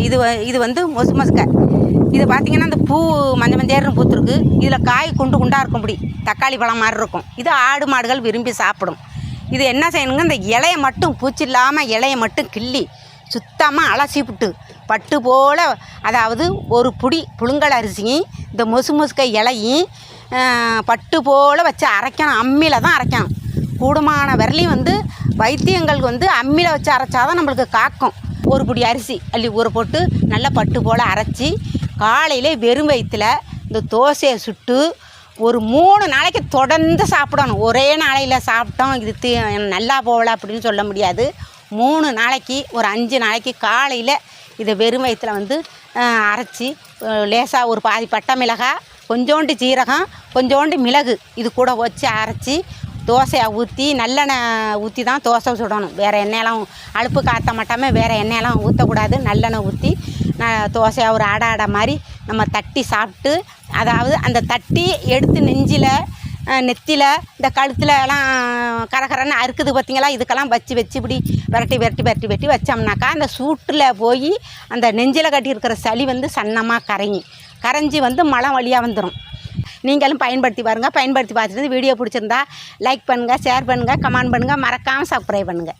இது இது வந்து மொசுமொசுக்க. இது பார்த்திங்கன்னா அந்த பூ மஞ்சள் மஞ்சள்னு பூத்துருக்கு. இதில் காய் குண்டு குண்டாக இருக்கும்படி தக்காளி பழம் மாதிரி இருக்கும். இது ஆடு மாடுகள் விரும்பி சாப்பிடும். இது என்ன செய்யணுங்க, இந்த இலையை மட்டும் பூச்சி இல்லாமல் இலையை மட்டும் கிள்ளி சுத்தமாக அலசிவிட்டு பட்டு போல், அதாவது ஒரு புடி புழுங்கல் அரிசியும் இந்த மொசுமொசுக்க இலையும் பட்டு போல் வச்சு அரைக்கணும். அம்மியில் தான் அரைக்கணும். கூடுமான விரலையும் வந்து வைத்தியங்களுக்கு வந்து அம்மியில் வச்சு அரைச்சாதான் நம்மளுக்கு காக்கும். ஒரு பிடி அரிசி அள்ளி ஊற போட்டு நல்லா பட்டு போல் அரைச்சி காலையில் வெறும் வயிற்றில் இந்த தோசையை சுட்டு ஒரு 3 நாளைக்கு தொடர்ந்து சாப்பிடணும். ஒரே நாளையில் சாப்பிட்டோம் இது நல்லா போகல அப்படின்னு சொல்ல முடியாது. 3 நாளைக்கு ஒரு 5 நாளைக்கு காலையில் இதை வெறும் வயிற்றில் வந்து அரைச்சி லேசாக ஒரு பாதி பட்டை மிளகாய், கொஞ்சோண்டு ஜீரகம், கொஞ்சோண்டு மிளகு இது கூட வச்சு அரைச்சி தோசையை ஊற்றி நல்லெண்ணெய் ஊற்றி தான் தோசை சுடணும். வேறு எண்ணெயெல்லாம் அடுப்பு காற்ற மாட்டாமல் வேறு எண்ணெயெல்லாம் ஊற்றக்கூடாது. நல்லெண்ணெய் ஊற்றி தோசையை ஒரு அடை மாதிரி நம்ம தட்டி சாப்பிட்டு, அதாவது அந்த தட்டி எடுத்து நெஞ்சில் நெத்தியில் இந்த கழுத்தில் எல்லாம் கரகரன்னு அறுக்குது பார்த்திங்களா, இதுக்கெல்லாம் வச்சு இப்படி விரட்டி வச்சோம்னாக்கா அந்த சூட்டில் போய் அந்த நெஞ்சில் கட்டியிருக்கிற சளி வந்து சன்னமாக கரைஞ்சி வந்து மலம் வழியாக வந்துடும். நீங்களும் பயன்படுத்தி பாருங்கள். பயன்படுத்தி பார்த்துட்டு வீடியோ பிடிச்சிருந்தா லைக் பண்ணுங்கள், ஷேர் பண்ணுங்கள், கமெண்ட் பண்ணுங்கள், மறக்காமல் சப்ஸ்கிரைப் பண்ணுங்கள்.